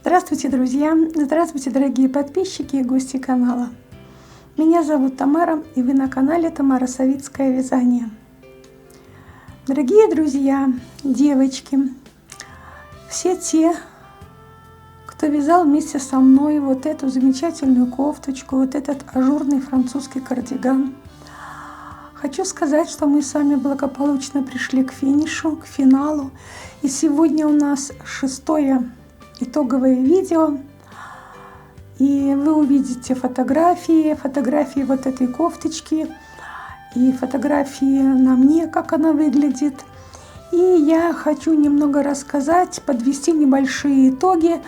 Здравствуйте, друзья! Здравствуйте, дорогие подписчики и гости канала. Меня зовут Тамара, и вы на канале Тамара Савицкое Вязание. Дорогие друзья, девочки, все те, кто вязал вместе со мной вот эту замечательную кофточку, вот этот ажурный французский кардиган, хочу сказать, что мы с вами благополучно пришли к финишу, к финалу. И сегодня у нас 6-е итоговое видео. И вы увидите фотографии вот этой кофточки и фотографии на мне, как она выглядит. И я хочу немного рассказать, подвести небольшие итоги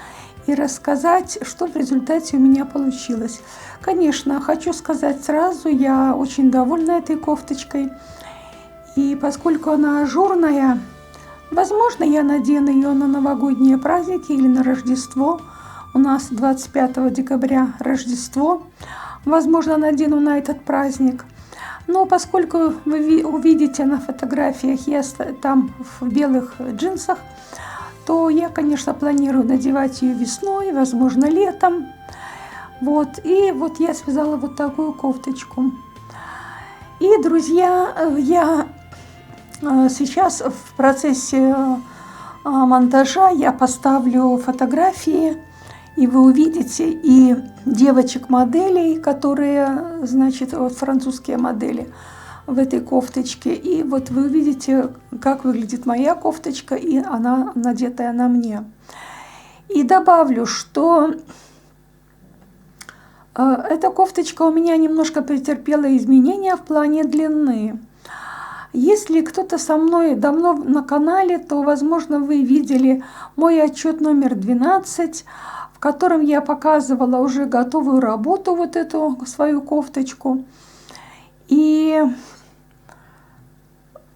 и рассказать, что в результате у меня получилось. Конечно, хочу сказать сразу, я очень довольна этой кофточкой. И поскольку она ажурная, возможно, я надену ее на новогодние праздники или на Рождество. У нас 25 декабря Рождество. Возможно, надену на этот праздник. Но поскольку вы увидите на фотографиях, я там в белых джинсах, то я, конечно, планирую надевать ее весной, возможно, летом. Вот. И вот я связала вот такую кофточку. И, друзья, я сейчас в процессе монтажа я поставлю фотографии, и вы увидите и девочек-моделей, которые, значит, вот французские модели в этой кофточке. И вот вы увидите, как выглядит моя кофточка, и она надетая на мне. И добавлю, что эта кофточка у меня немножко претерпела изменения в плане длины. Если кто-то со мной давно на канале, то, возможно, вы видели мой отчет номер 12, в котором я показывала уже готовую работу, вот эту свою кофточку. И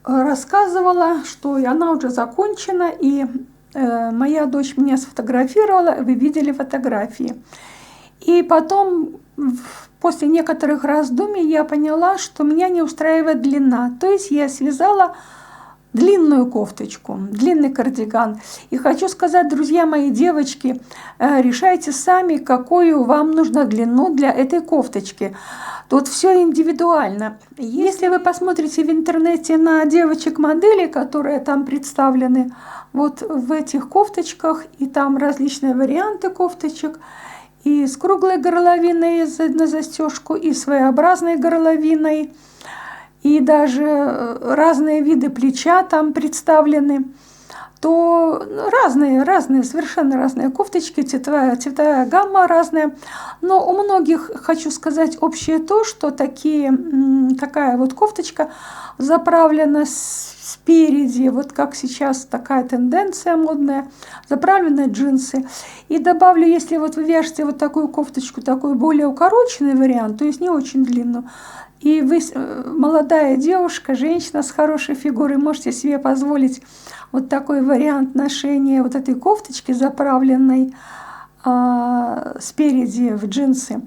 рассказывала, что она уже закончена, и моя дочь меня сфотографировала, вы видели фотографии. И потом, после некоторых раздумий, я поняла, что меня не устраивает длина. То есть я связала длинную кофточку, длинный кардиган. И хочу сказать, друзья мои, девочки, решайте сами, какую вам нужно длину для этой кофточки. Тут все индивидуально. Если вы посмотрите в интернете на девочек-модели, которые там представлены вот в этих кофточках, и там различные варианты кофточек, и с круглой горловиной на застежку, и своеобразной горловиной, и даже разные виды плеча там представлены, то разные, совершенно разные кофточки, цветовая гамма разная. Но у многих, хочу сказать, общее то, что такая вот кофточка заправлена спереди, вот как сейчас такая тенденция модная, заправленные джинсы. И добавлю, если вот вы вяжете вот такую кофточку, такой более укороченный вариант, то есть не очень длинную, и вы молодая девушка, женщина с хорошей фигурой, можете себе позволить вот такой вариант ношения вот этой кофточки, заправленной спереди в джинсы,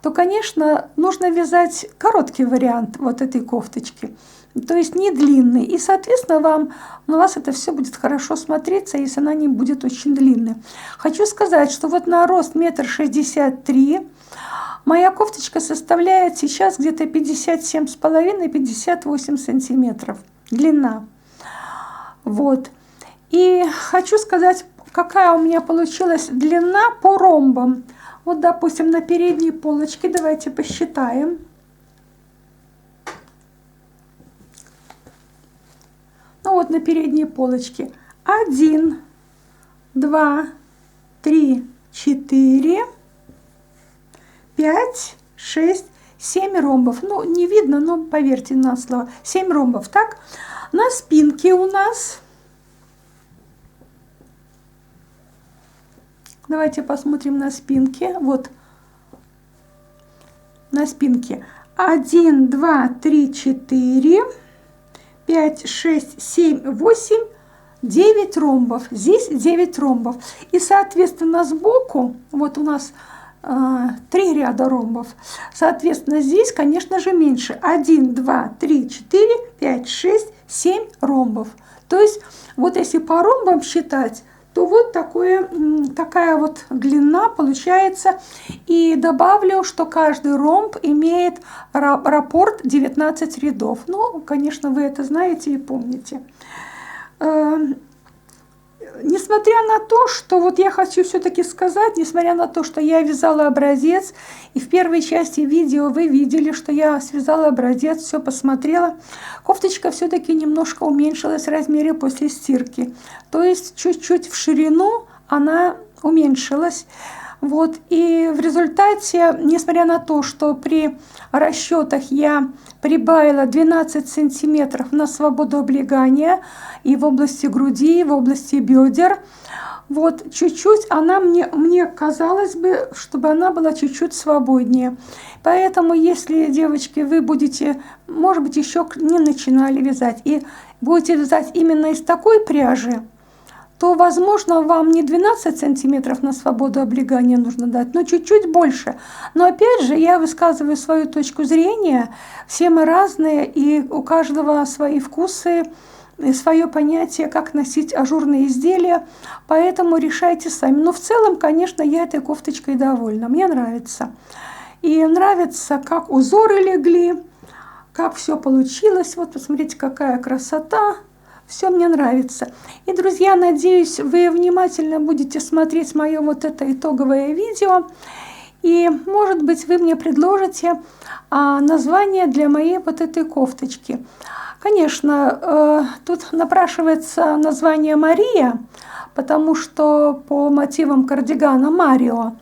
то, конечно, нужно вязать короткий вариант вот этой кофточки, то есть не длинный. И, соответственно, у вас это все будет хорошо смотреться, если она не будет очень длинной. Хочу сказать, что вот на рост 1,63 м моя кофточка составляет сейчас где-то 57,5-58 сантиметров длина. Вот. И хочу сказать, какая у меня получилась длина по ромбам. Вот, допустим, на передней полочке, давайте посчитаем. Ну вот на передней полочке 1, 2, 3, 4, 5, 6, 7 ромбов. Ну, не видно, но поверьте на слово. 7 ромбов. Так, на спинке у нас, давайте посмотрим на спинке. Вот на спинке 1, 2, 3, 4, 5, 6, 7, 8, 9 ромбов. Здесь 9 ромбов. И, соответственно, сбоку, вот у нас 3 ряда ромбов. Соответственно, здесь, конечно же, меньше. 1, 2, 3, 4, 5, 6, 7 ромбов. То есть, вот если по ромбам считать, то вот такая вот длина получается. И добавлю, что каждый ромб имеет раппорт 19 рядов. Ну, конечно, вы это знаете и помните. Несмотря на то, что вот я хочу все-таки сказать, несмотря на то, что я вязала образец, и в первой части видео вы видели, что я связала образец, все посмотрела, кофточка все-таки немножко уменьшилась в размере после стирки. То есть чуть-чуть в ширину она уменьшилась. Вот, и в результате, несмотря на то, что при расчетах я прибавила 12 сантиметров на свободу облегания и в области груди, и в области бедер, вот чуть-чуть она мне казалось бы, чтобы она была чуть-чуть свободнее. Поэтому, если, девочки, вы будете, может быть, еще не начинали вязать, и будете вязать именно из такой пряжи, то, возможно, вам не 12 сантиметров на свободу облегания нужно дать, но чуть-чуть больше. Но опять же, я высказываю свою точку зрения, все мы разные, и у каждого свои вкусы, свое понятие, как носить ажурные изделия, поэтому решайте сами. Но в целом, конечно, я этой кофточкой довольна, мне нравится. И нравится, как узоры легли, как все получилось. Вот посмотрите, какая красота. Все мне нравится. И, друзья, надеюсь, вы внимательно будете смотреть мое вот это итоговое видео. И, может быть, вы мне предложите название для моей вот этой кофточки. Конечно, тут напрашивается название Мария, потому что по мотивам кардигана Марио.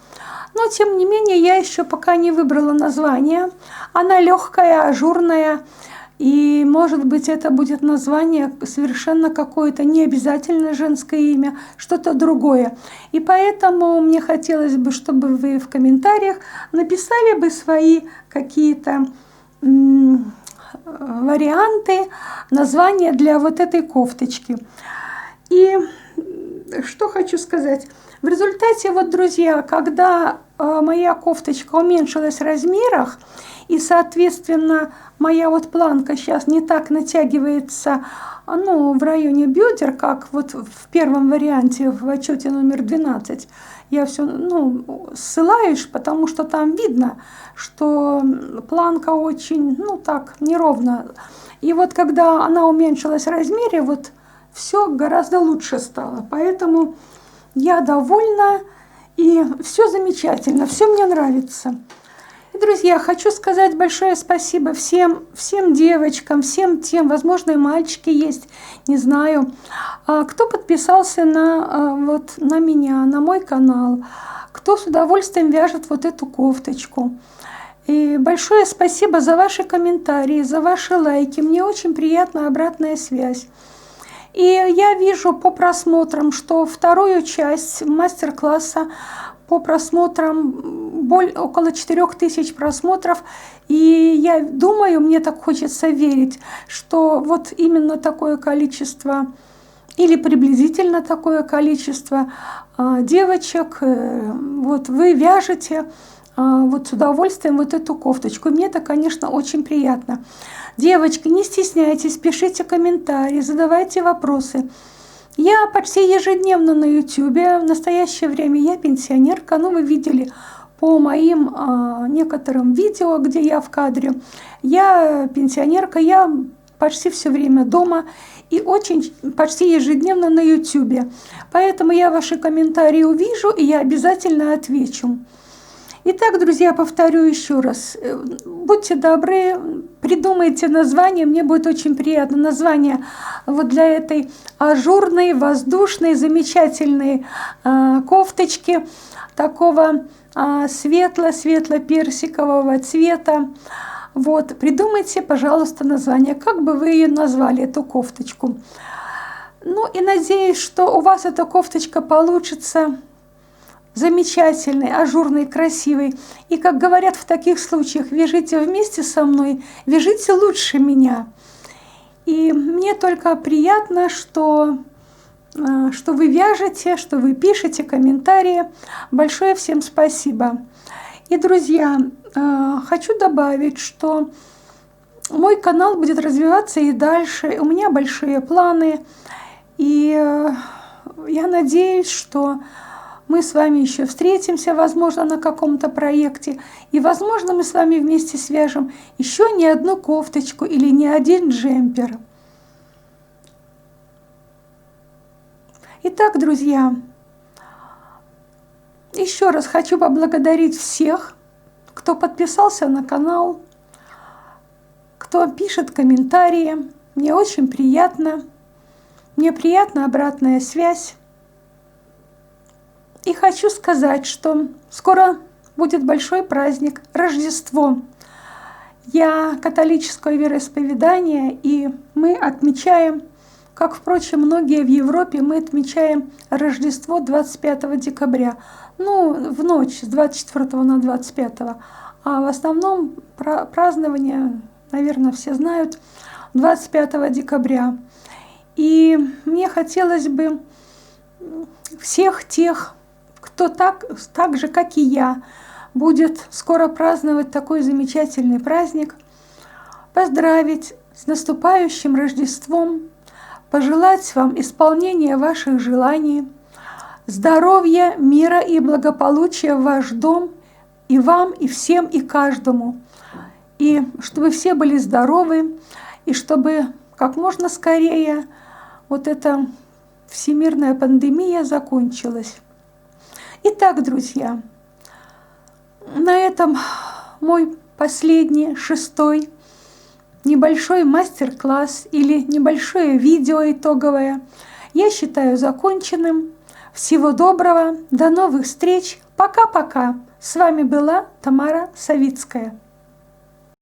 Но, тем не менее, я еще пока не выбрала название. Она легкая, ажурная. И, может быть, это будет название совершенно какое-то не обязательно женское имя, что-то другое. И поэтому мне хотелось бы, чтобы вы в комментариях написали бы свои какие-то варианты, названия для вот этой кофточки. И что хочу сказать. В результате, вот, друзья, когда моя кофточка уменьшилась в размерах, и, соответственно, моя вот планка сейчас не так натягивается, ну, в районе бедер, как вот в первом варианте в отчете номер 12. Я все, ну, ссылаюсь, потому что там видно, что планка очень, ну, так, неровно. И вот когда она уменьшилась в размере, вот все гораздо лучше стало. Поэтому я довольна, и все замечательно, все мне нравится. И, друзья, хочу сказать большое спасибо всем девочкам, всем тем, возможно, и мальчики есть, не знаю, кто подписался на меня, на мой канал, кто с удовольствием вяжет вот эту кофточку. И большое спасибо за ваши комментарии, за ваши лайки. Мне очень приятна обратная связь. И я вижу по просмотрам, что вторую часть мастер-класса по просмотрам около 4000 просмотров. И я думаю, мне так хочется верить, что вот именно такое количество или приблизительно такое количество девочек, вот вы вяжете вот с удовольствием вот эту кофточку. И мне это, конечно, очень приятно. Девочки, не стесняйтесь, пишите комментарии, задавайте вопросы. Я почти ежедневно на YouTube. В настоящее время я пенсионерка. Ну, вы видели по моим некоторым видео, где я в кадре. Я пенсионерка, я почти все время дома и почти ежедневно на YouTube. Поэтому я ваши комментарии увижу, и я обязательно отвечу. Итак, друзья, повторю еще раз. Будьте добры, придумайте название, мне будет очень приятно. Название вот для этой ажурной, воздушной, замечательной кофточки такого светло-светло-персикового цвета. Вот, придумайте, пожалуйста, название, как бы вы ее назвали, эту кофточку. Ну и надеюсь, что у вас эта кофточка получится замечательный, ажурный, красивый. И, как говорят в таких случаях, вяжите вместе со мной, вяжите лучше меня. И мне только приятно, что вы вяжете, что вы пишете комментарии. Большое всем спасибо. И, друзья, хочу добавить, что мой канал будет развиваться и дальше. У меня большие планы. И я надеюсь, что мы с вами еще встретимся, возможно, на каком-то проекте, и, возможно, мы с вами вместе свяжем еще не одну кофточку или не один джемпер. Итак, друзья, еще раз хочу поблагодарить всех, кто подписался на канал, кто пишет комментарии. Мне очень приятно. Мне приятна обратная связь. И хочу сказать, что скоро будет большой праздник – Рождество. Я католическое вероисповедание, и мы отмечаем, как, впрочем, многие в Европе, мы отмечаем Рождество 25 декабря. Ну, в ночь с 24 на 25. А в основном празднование, наверное, все знают, 25 декабря. И мне хотелось бы всех тех, кто так же, как и я, будет скоро праздновать такой замечательный праздник, поздравить с наступающим Рождеством, пожелать вам исполнения ваших желаний, здоровья, мира и благополучия в ваш дом, и вам, и всем, и каждому. И чтобы все были здоровы, и чтобы как можно скорее вот эта всемирная пандемия закончилась. Итак, друзья, на этом мой последний, 6-й небольшой мастер-класс или небольшое видео итоговое я считаю законченным. Всего доброго, до новых встреч, пока-пока. С вами была Тамара Савицкая.